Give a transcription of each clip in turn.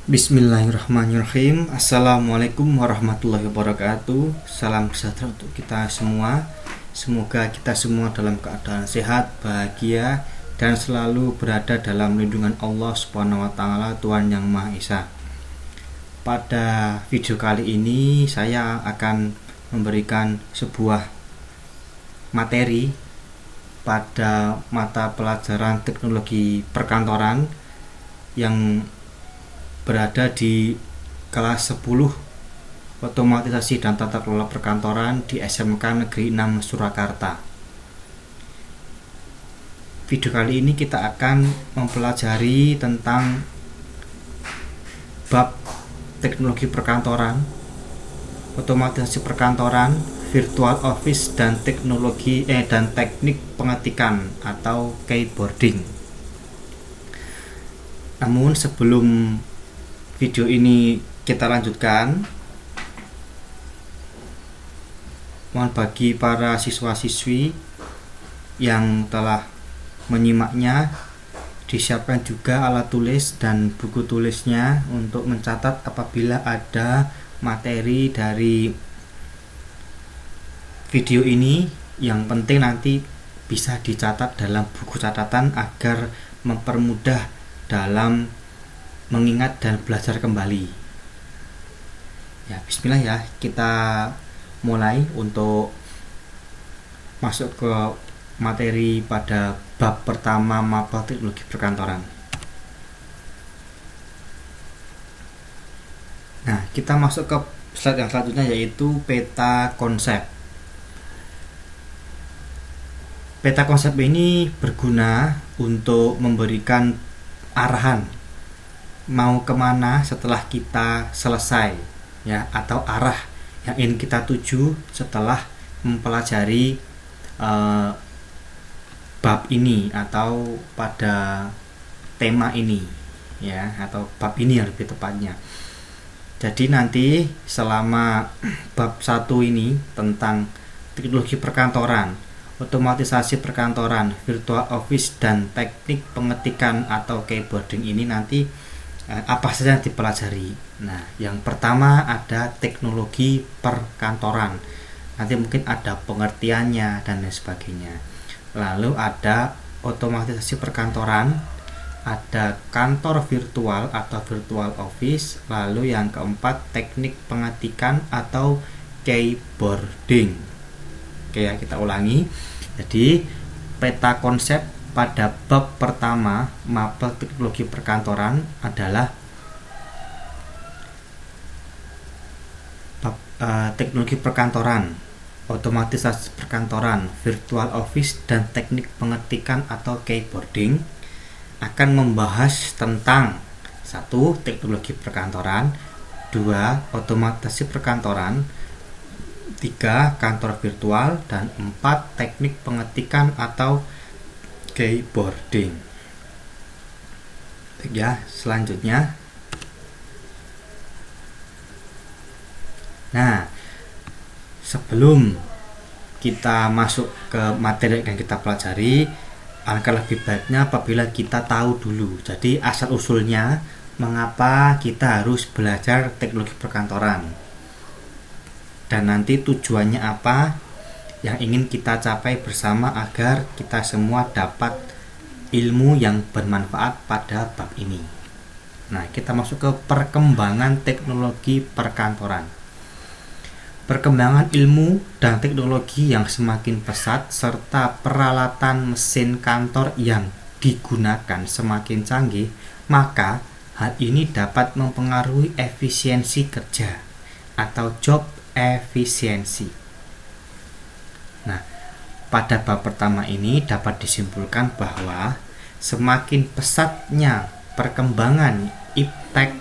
Bismillahirrahmanirrahim. Assalamualaikum warahmatullahi wabarakatuh. Salam sejahtera untuk kita semua. Semoga kita semua dalam keadaan sehat, bahagia, dan selalu berada dalam lindungan Allah Subhanahu wa taala, Tuhan yang Maha Esa. Pada video kali ini saya akan memberikan sebuah materi pada mata pelajaran teknologi perkantoran yang berada di kelas 10 otomatisasi dan tata kelola perkantoran di SMK Negeri 6 Surakarta. Video kali ini kita akan mempelajari tentang bab teknologi perkantoran, otomatisasi perkantoran, virtual office, dan dan teknik pengetikan atau keyboarding. Namun sebelum video ini kita lanjutkan, mohon bagi para siswa-siswi yang telah menyimaknya disiapkan juga alat tulis dan buku tulisnya untuk mencatat apabila ada materi dari video ini. Yang penting nanti bisa dicatat dalam buku catatan agar mempermudah dalam mengingat dan belajar kembali. Ya, bismillah ya, kita mulai untuk masuk ke materi pada bab pertama mapel teknologi perkantoran. Nah, kita masuk ke slide yang selanjutnya, yaitu peta konsep. Peta konsep ini berguna untuk memberikan arahan mau kemana setelah kita selesai, ya, atau arah yang ingin kita tuju setelah mempelajari bab ini atau pada tema ini, ya, atau bab ini yang lebih tepatnya. Jadi nanti selama bab 1 ini tentang teknologi perkantoran, otomatisasi perkantoran, virtual office, dan teknik pengetikan atau keyboarding ini nanti apa saja yang dipelajari. Nah, yang pertama ada teknologi perkantoran. Nanti mungkin ada pengertiannya dan lain sebagainya. Lalu ada otomatisasi perkantoran, ada kantor virtual atau virtual office. Lalu yang keempat teknik pengetikan atau keyboarding. Oke ya, kita ulangi. Jadi peta konsep pada bab pertama mapel teknologi perkantoran adalah bab teknologi perkantoran, otomatisasi perkantoran, virtual office, dan teknik pengetikan atau keyboarding akan membahas tentang 1. Teknologi perkantoran, 2. Otomatisasi perkantoran, 3. Kantor virtual, dan 4. Teknik pengetikan atau keyboarding. Ya, selanjutnya. Nah, sebelum kita masuk ke materi yang kita pelajari, alangkah lebih baiknya apabila kita tahu dulu. Jadi asal usulnya mengapa kita harus belajar teknologi perkantoran, dan nanti tujuannya apa yang ingin kita capai bersama agar kita semua dapat ilmu yang bermanfaat pada bab ini. Nah, kita masuk ke perkembangan teknologi perkantoran. Perkembangan ilmu dan teknologi yang semakin pesat serta peralatan mesin kantor yang digunakan semakin canggih, maka hal ini dapat mempengaruhi efisiensi kerja atau job efisiensi. Nah, pada bab pertama ini dapat disimpulkan bahwa semakin pesatnya perkembangan iptek,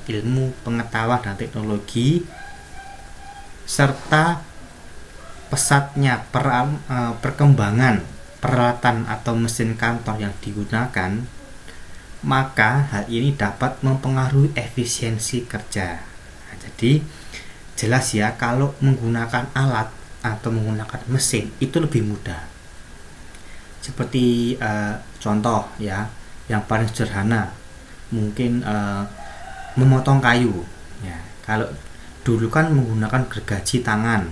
ilmu pengetahuan dan teknologi, serta pesatnya perkembangan peralatan atau mesin kantor yang digunakan, maka hal ini dapat mempengaruhi efisiensi kerja. Nah, jadi jelas ya, kalau menggunakan alat atau menggunakan mesin itu lebih mudah. Seperti contoh ya, yang paling sederhana, mungkin memotong kayu. Ya, kalau dulu kan menggunakan gergaji tangan,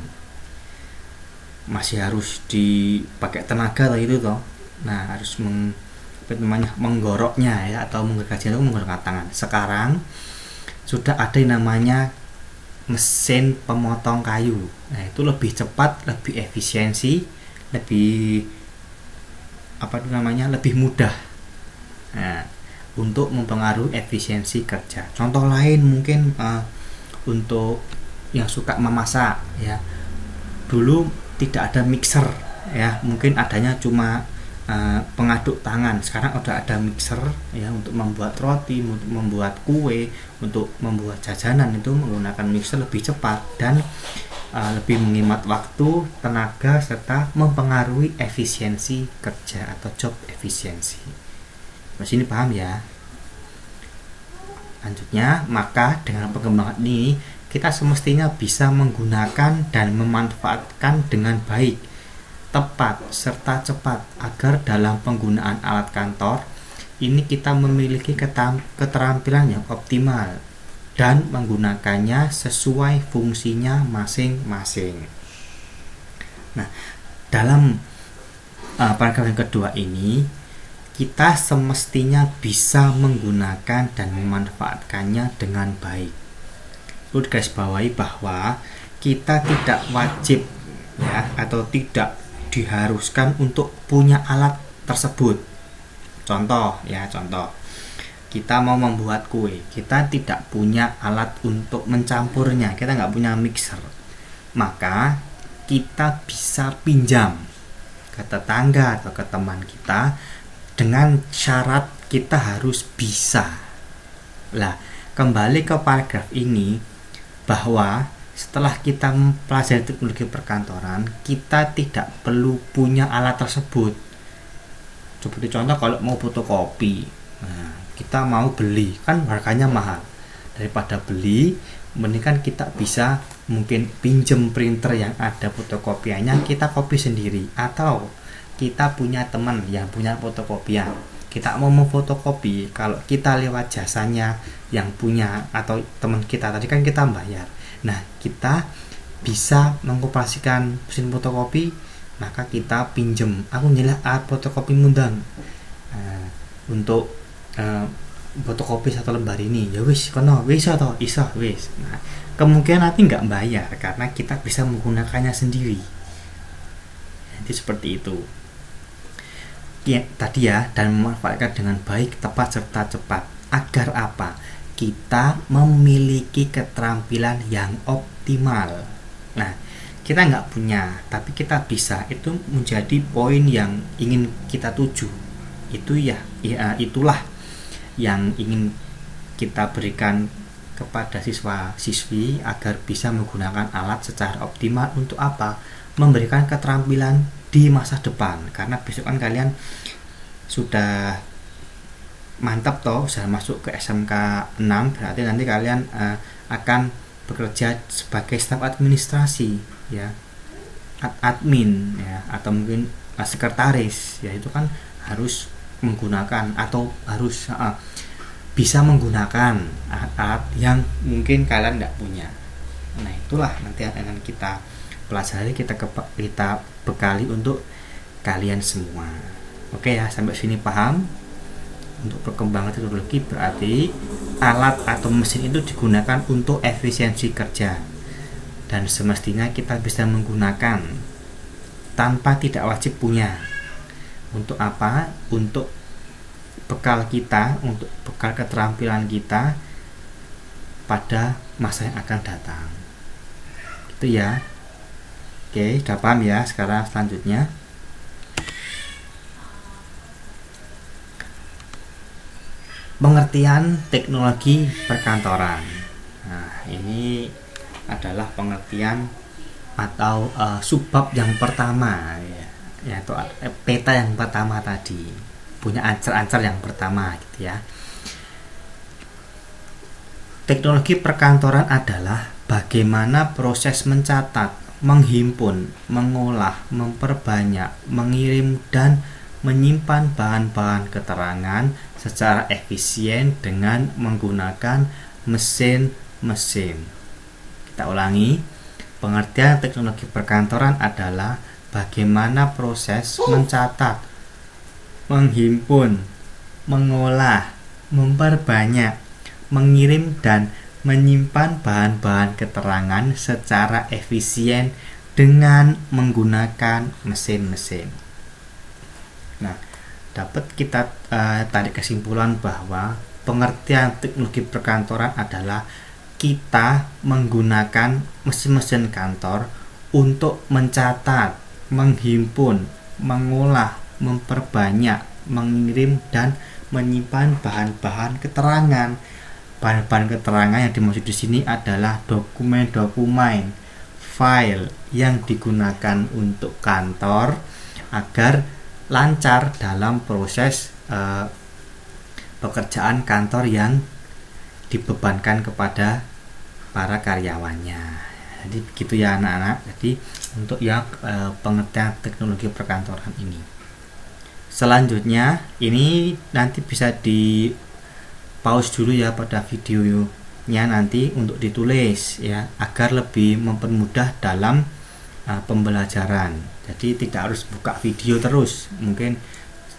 masih harus dipakai tenaga lah itu toh. Nah, harus menggoroknya ya, atau menggergaji itu menggunakan tangan. Sekarang sudah ada yang namanya mesin pemotong kayu. Nah, itu lebih cepat, lebih efisiensi, lebih lebih mudah. Nah, untuk mempengaruhi efisiensi kerja. Contoh lain mungkin untuk yang suka memasak ya. Dulu tidak ada mixer ya, mungkin adanya cuma pengaduk tangan. Sekarang udah ada mixer ya, untuk membuat roti, untuk membuat kue, untuk membuat jajanan itu menggunakan mixer lebih cepat dan lebih menghemat waktu, tenaga, serta mempengaruhi efisiensi kerja atau job efisiensi. Mas ini paham ya? Lanjutnya, maka dengan perkembangan ini kita semestinya bisa menggunakan dan memanfaatkan dengan baik, tepat, serta cepat agar dalam penggunaan alat kantor ini kita memiliki keterampilan yang optimal dan menggunakannya sesuai fungsinya masing-masing. Nah, dalam paragraf yang kedua ini kita semestinya bisa menggunakan dan memanfaatkannya dengan baik. Perlu digarisbawahi bahwa kita tidak wajib ya, atau tidak diharuskan untuk punya alat tersebut. Contoh, kita mau membuat kue, kita tidak punya alat untuk mencampurnya, kita nggak punya mixer, maka kita bisa pinjam ke tetangga atau ke teman kita dengan syarat kita harus bisa. Lah, kembali ke paragraf ini, bahwa setelah kita mempelajari teknologi perkantoran, kita tidak perlu punya alat tersebut. Seperti contoh kalau mau fotokopi, nah, kita mau beli, kan harganya mahal. Daripada beli, mendingan kita bisa mungkin pinjem printer yang ada fotokopiannya, kita copy sendiri. Atau kita punya teman yang punya fotokopian, kita mau memfotokopi, kalau kita lewat jasanya yang punya atau teman kita tadi kan kita bayar. Nah, kita bisa mengoperasikan mesin fotokopi, maka kita pinjem, aku nyelah alat fotokopi mundang untuk fotokopi satu lembar ini, ya wis kono wis atau iso wis. Nah, kemungkinan nanti nggak bayar karena kita bisa menggunakannya sendiri. Jadi seperti itu ya, tadi ya, dan memanfaatkan dengan baik, tepat, serta cepat. Agar apa? Kita memiliki keterampilan yang optimal. Nah, kita nggak punya, tapi kita bisa. Itu menjadi poin yang ingin kita tuju. Itu ya, itulah yang ingin kita berikan kepada siswa-siswi agar bisa menggunakan alat secara optimal. Untuk apa? Memberikan keterampilan di masa depan, karena besok kan kalian sudah mantap toh, sudah masuk ke SMK 6, berarti nanti kalian akan bekerja sebagai staf administrasi ya, admin ya, atau mungkin sekretaris ya. Itu kan harus menggunakan atau harus bisa menggunakan alat yang mungkin kalian tidak punya. Nah, itulah nanti akan kita pelajari, kita bekali untuk kalian semua. Oke ya, sampai sini paham? Untuk perkembangan teknologi berarti alat atau mesin itu digunakan untuk efisiensi kerja, dan semestinya kita bisa menggunakan tanpa tidak wajib punya. Untuk apa? Untuk bekal kita, untuk bekal keterampilan kita pada masa yang akan datang. Itu ya. Oke, sudah paham ya. Sekarang selanjutnya, pengertian teknologi perkantoran. Nah, ini adalah pengertian atau subbab yang pertama ya, yaitu peta yang pertama tadi, punya ancer-ancer yang pertama gitu ya. Teknologi perkantoran adalah bagaimana proses mencatat, menghimpun, mengolah, memperbanyak, mengirim, dan menyimpan bahan-bahan keterangan secara efisien dengan menggunakan mesin-mesin. Kita ulangi, pengertian teknologi perkantoran adalah bagaimana proses mencatat, menghimpun, mengolah, memperbanyak, mengirim dan menyimpan bahan-bahan keterangan secara efisien dengan menggunakan mesin-mesin. Nah, dapat kita tarik kesimpulan bahwa pengertian teknologi perkantoran adalah kita menggunakan mesin-mesin kantor untuk mencatat, menghimpun, mengolah, memperbanyak, mengirim dan menyimpan bahan-bahan keterangan. Bahan-bahan keterangan yang dimaksud di sini adalah dokumen-dokumen, file yang digunakan untuk kantor agar lancar dalam proses pekerjaan kantor yang dibebankan kepada para karyawannya. Jadi begitu ya anak-anak. Jadi untuk yang pengertian teknologi perkantoran ini. Selanjutnya ini nanti bisa di pause dulu ya pada videonya nanti untuk ditulis ya agar lebih mempermudah dalam pembelajaran. Jadi tidak harus buka video terus, mungkin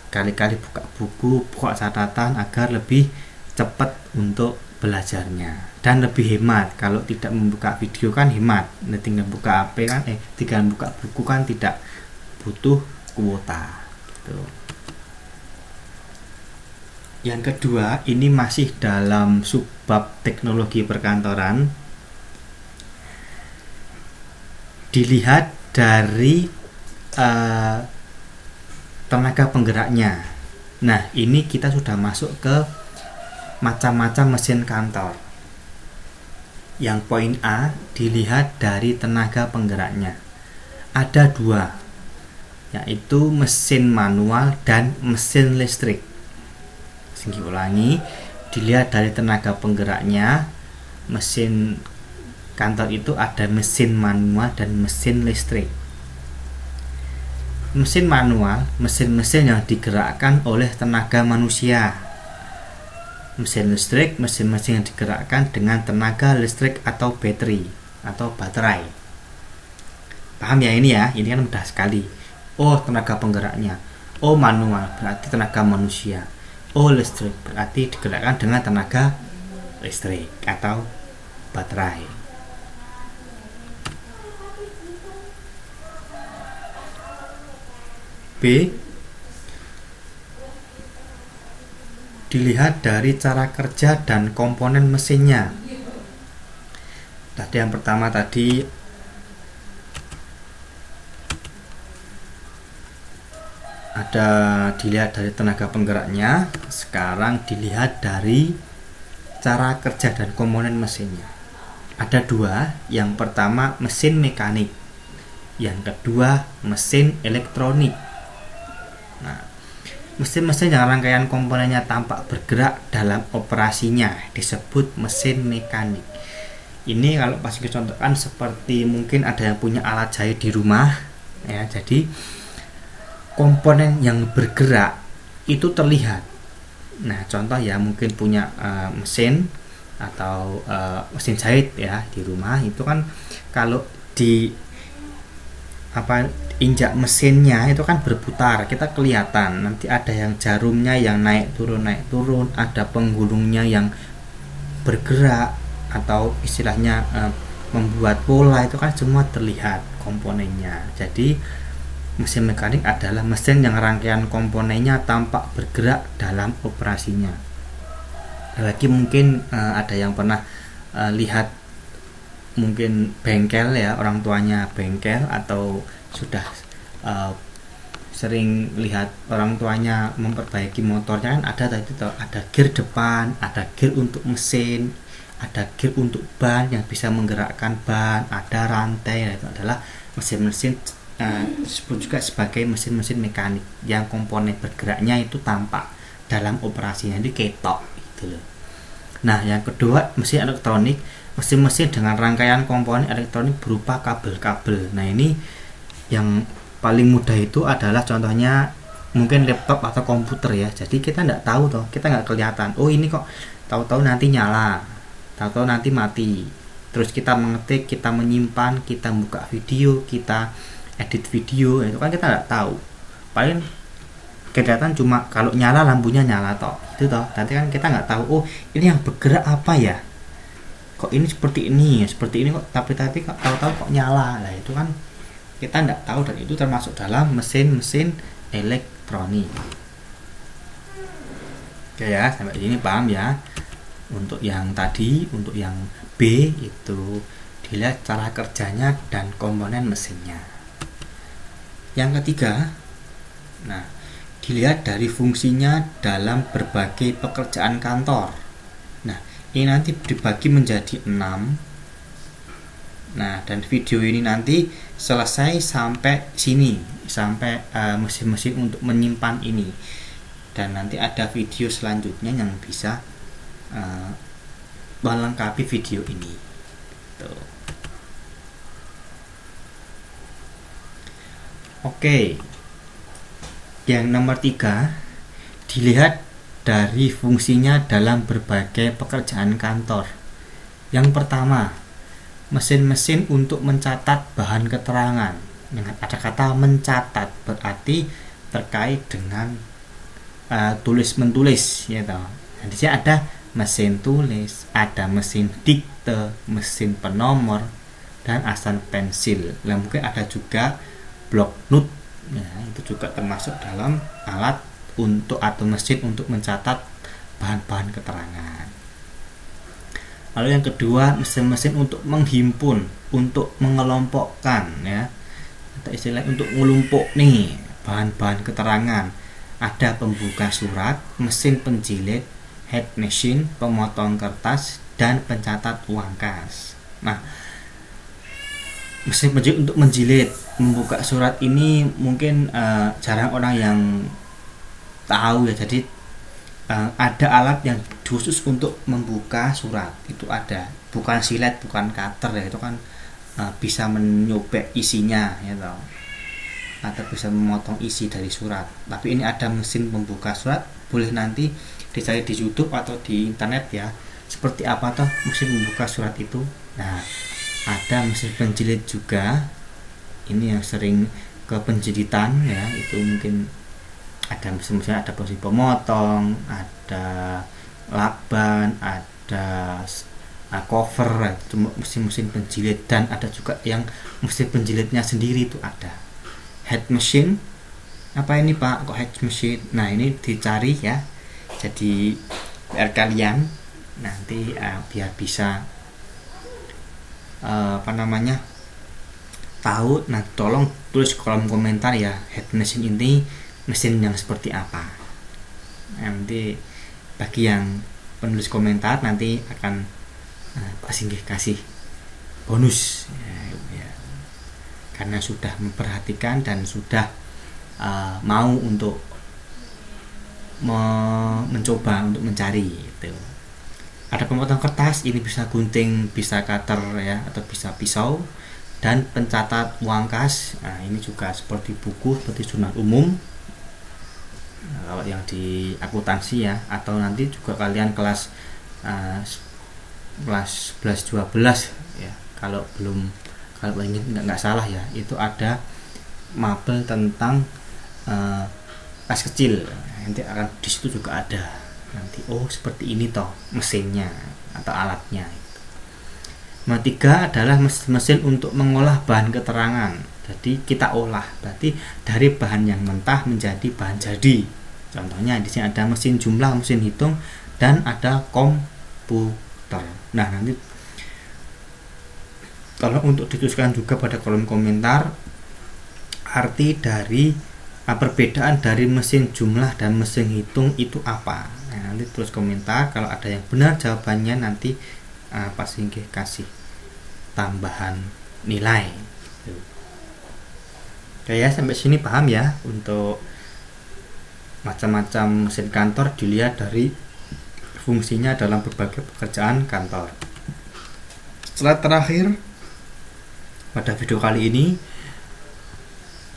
kali-kali buka buku, buka catatan agar lebih cepat untuk belajarnya dan lebih hemat. Kalau tidak membuka video kan hemat, tinggal buka HP kan tinggal buka buku kan tidak butuh kuota gitu. Yang kedua, ini masih dalam subbab teknologi perkantoran. Dilihat dari tenaga penggeraknya. Nah, ini kita sudah masuk ke macam-macam mesin kantor. Yang poin A, dilihat dari tenaga penggeraknya. Ada dua, yaitu mesin manual dan mesin listrik. Saya ulangi, dilihat dari tenaga penggeraknya, mesin kantor itu ada mesin manual dan mesin listrik. Mesin manual, mesin-mesin yang digerakkan oleh tenaga manusia. Mesin listrik, mesin-mesin yang digerakkan dengan tenaga listrik atau baterai atau baterai. Paham ya ini ya? Ini kan mudah sekali. Oh, tenaga penggeraknya. Oh, manual berarti tenaga manusia. Oh, listrik berarti digerakkan dengan tenaga listrik atau baterai. B, dilihat dari cara kerja dan komponen mesinnya. Tadi yang pertama tadi ada dilihat dari tenaga penggeraknya, sekarang dilihat dari cara kerja dan komponen mesinnya. Ada dua, yang pertama mesin mekanik, yang kedua mesin elektronik. Nah, mesin-mesin yang rangkaian komponennya tampak bergerak dalam operasinya disebut mesin mekanik. Ini kalau pas dicontohkan seperti mungkin ada yang punya alat jahit di rumah ya, jadi komponen yang bergerak itu terlihat. Nah, contoh ya mungkin punya mesin atau mesin jahit ya di rumah, itu kan kalau di injak mesinnya itu kan berputar, kita kelihatan nanti ada yang jarumnya yang naik turun, ada penggulungnya yang bergerak atau istilahnya membuat pola, itu kan semua terlihat komponennya. Jadi mesin mekanik adalah mesin yang rangkaian komponennya tampak bergerak dalam operasinya. Lagi mungkin ada yang pernah lihat mungkin bengkel ya, orang tuanya bengkel atau sudah sering lihat orang tuanya memperbaiki motornya kan ada gear depan, ada gear untuk mesin, ada gear untuk ban yang bisa menggerakkan ban, ada rantai. Itu adalah mesin-mesin disebut juga sebagai mesin-mesin mekanik yang komponen bergeraknya itu tampak dalam operasinya, di ketok gitu loh. Nah, yang kedua mesin elektronik, mesin-mesin dengan rangkaian komponen elektronik berupa kabel-kabel. Nah, ini yang paling mudah itu adalah contohnya mungkin laptop atau komputer ya. Jadi kita nggak tahu toh, kita nggak kelihatan. Oh, ini kok tahu-tahu nanti nyala. tahu nanti mati. Terus kita mengetik, kita menyimpan, kita buka video, kita edit video, itu kan kita nggak tahu. Paling kelihatan cuma kalau nyala lampunya nyala toh, itu toh. Nanti kan kita nggak tahu, oh ini yang bergerak apa ya? Kok ini seperti ini kok, tapi kok tahu-tahu kok nyala. Nah itu kan kita nggak tahu, dan itu termasuk dalam mesin-mesin elektronik. Oke ya, sampai sini paham ya. Untuk yang tadi, untuk yang B itu dilihat cara kerjanya dan komponen mesinnya. Yang ketiga, nah dilihat dari fungsinya dalam berbagai pekerjaan kantor. Nah ini nanti dibagi menjadi 6. Nah dan video ini nanti selesai sampai sini, sampai mesin-mesin untuk menyimpan ini, dan nanti ada video selanjutnya yang bisa melengkapi video ini. Tuh. Oke, yang nomor 3 dilihat dari fungsinya dalam berbagai pekerjaan kantor. Yang pertama, mesin-mesin untuk mencatat bahan keterangan. Ada kata mencatat, berarti terkait dengan tulis-menulis ya toh. Nah, di sini ada mesin tulis, ada mesin dikte, mesin penomor, dan asan pensil. Nah, mungkin ada juga blok note, ya, itu juga termasuk dalam alat untuk atau mesin untuk mencatat bahan-bahan keterangan. Lalu yang kedua, mesin-mesin untuk menghimpun, untuk mengelompokkan, ya, atau istilah untuk ngelumpuk nih bahan-bahan keterangan. Ada pembuka surat, mesin penjilid, head machine, pemotong kertas, dan pencatat uang kas. Nah, mesin penjilid untuk menjilid, membuka surat ini mungkin jarang orang yang tahu ya. Jadi ada alat yang khusus untuk membuka surat, itu ada, bukan silet, bukan cutter ya, itu kan bisa menyobek isinya ya toh, atau bisa memotong isi dari surat. Tapi ini ada mesin pembuka surat, boleh nanti dicari di YouTube atau di internet ya, seperti apa toh mesin membuka surat itu. Nah, ada mesin penjilid juga, ini yang sering ke penjilitan ya, itu mungkin ada mesin-mesin, ada mesin pemotong, ada lakban, ada cover, itu mesin-mesin penjilid. Dan ada juga yang mesin penjilidnya sendiri, itu ada head machine. Apa ini Pak, kok head machine? Nah ini dicari ya, jadi biar kalian nanti biar bisa tahu. Nah tolong tulis kolom komentar ya, head machine ini mesin yang seperti apa. Nanti bagi yang penulis komentar nanti akan Pak Singgih kasih bonus ya, karena sudah memperhatikan dan sudah mau untuk mencoba untuk mencari itu. Ada pemotong kertas, ini bisa gunting, bisa cutter ya, atau bisa pisau. Dan pencatat uang kas, nah ini juga seperti buku, seperti jurnal umum. Nah, kalau yang di akuntansi ya, atau nanti juga kalian kelas 11 12 ya, kalau ingin nggak salah ya, itu ada mapel tentang kas kecil. Nanti akan di situ juga ada nanti, oh seperti ini toh mesinnya atau alatnya. Nomor 3 adalah mesin untuk mengolah bahan keterangan. Jadi kita olah, berarti dari bahan yang mentah menjadi bahan jadi. Contohnya di sini ada mesin jumlah, mesin hitung, dan ada komputer. Nah nanti kalau untuk dituliskan juga pada kolom komentar arti dari perbedaan dari mesin jumlah dan mesin hitung itu apa. Nah, nanti tulis komentar, kalau ada yang benar jawabannya nanti Pak Singgih kasih tambahan nilai. Oke ya, sampai sini paham ya. Untuk macam-macam mesin kantor dilihat dari fungsinya dalam berbagai pekerjaan kantor. Setelah terakhir pada video kali ini,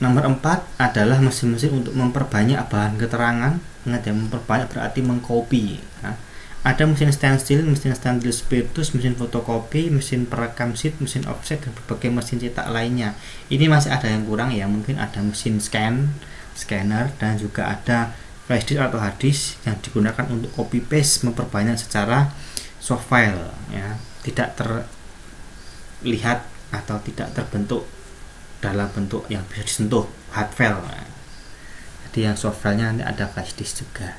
nomor 4 adalah mesin-mesin untuk memperbanyak bahan keterangan. Ingat ya, memperbanyak berarti mengcopy. Nah, Ada mesin stencil spiritus, mesin fotokopi, mesin perekam sheet, mesin offset, dan berbagai mesin cetak lainnya. Ini masih ada yang kurang ya, mungkin ada mesin scanner, dan juga ada flash disk atau hard disk yang digunakan untuk copy paste, memperbanyak secara soft file ya, tidak terlihat atau tidak terbentuk dalam bentuk yang bisa disentuh hard file. Jadi yang soft filenya nanti ada flash disk juga.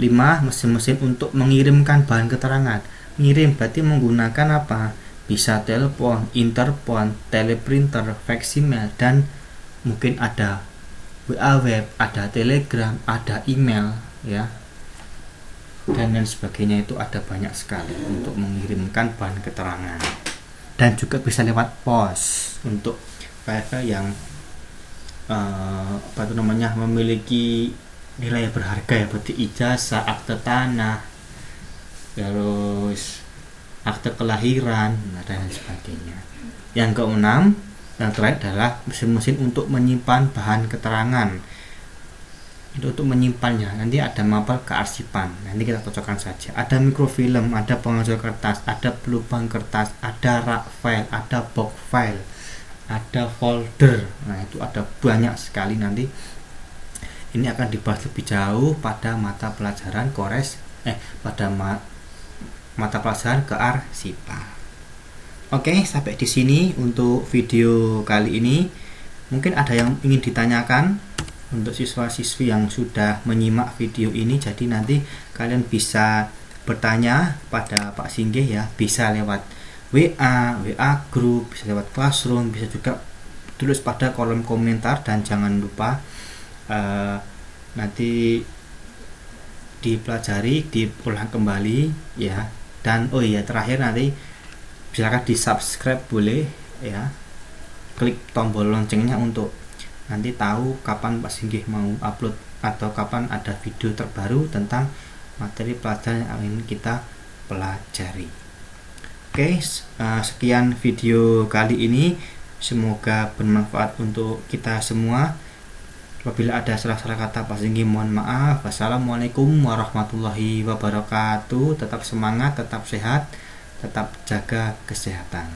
5. Mesin-mesin untuk mengirimkan bahan keterangan. Mengirim berarti menggunakan apa? Bisa telepon, interpon, teleprinter, faksimil, dan mungkin ada WA web, ada telegram, ada email ya, dan lain sebagainya. Itu ada banyak sekali untuk mengirimkan bahan keterangan. Dan juga bisa lewat pos untuk file-file yang memiliki nilai berharga ya, seperti ijazah, akte tanah, terus akte kelahiran, dan sebagainya. Yang keenam, yang terakhir adalah mesin-mesin untuk menyimpan bahan keterangan. Untuk menyimpannya nanti ada mapel kearsipan, nanti kita cocokkan saja. Ada mikrofilm, ada penghasil kertas, ada pelubang kertas, ada rak file, ada box file, ada folder. Nah itu ada banyak sekali. Nanti ini akan dibahas lebih jauh pada mata pelajaran mata pelajaran kearsipan. Oke, sampai di sini untuk video kali ini. Mungkin ada yang ingin ditanyakan untuk siswa-siswi yang sudah menyimak video ini. Jadi nanti kalian bisa bertanya pada Pak Singgih ya, bisa lewat WA group, bisa lewat Classroom, bisa juga tulis pada kolom komentar. Dan jangan lupa nanti dipelajari, diulang kembali ya. Dan terakhir nanti silakan di subscribe boleh ya, klik tombol loncengnya untuk nanti tahu kapan Pak Singgih mau upload atau kapan ada video terbaru tentang materi pelajaran yang ingin kita pelajari. Oke, sekian video kali ini, semoga bermanfaat untuk kita semua. Apabila ada salah-salah kata Pak Singgih mohon maaf. Wassalamualaikum warahmatullahi wabarakatuh. Tetap semangat, tetap sehat, tetap jaga kesehatan.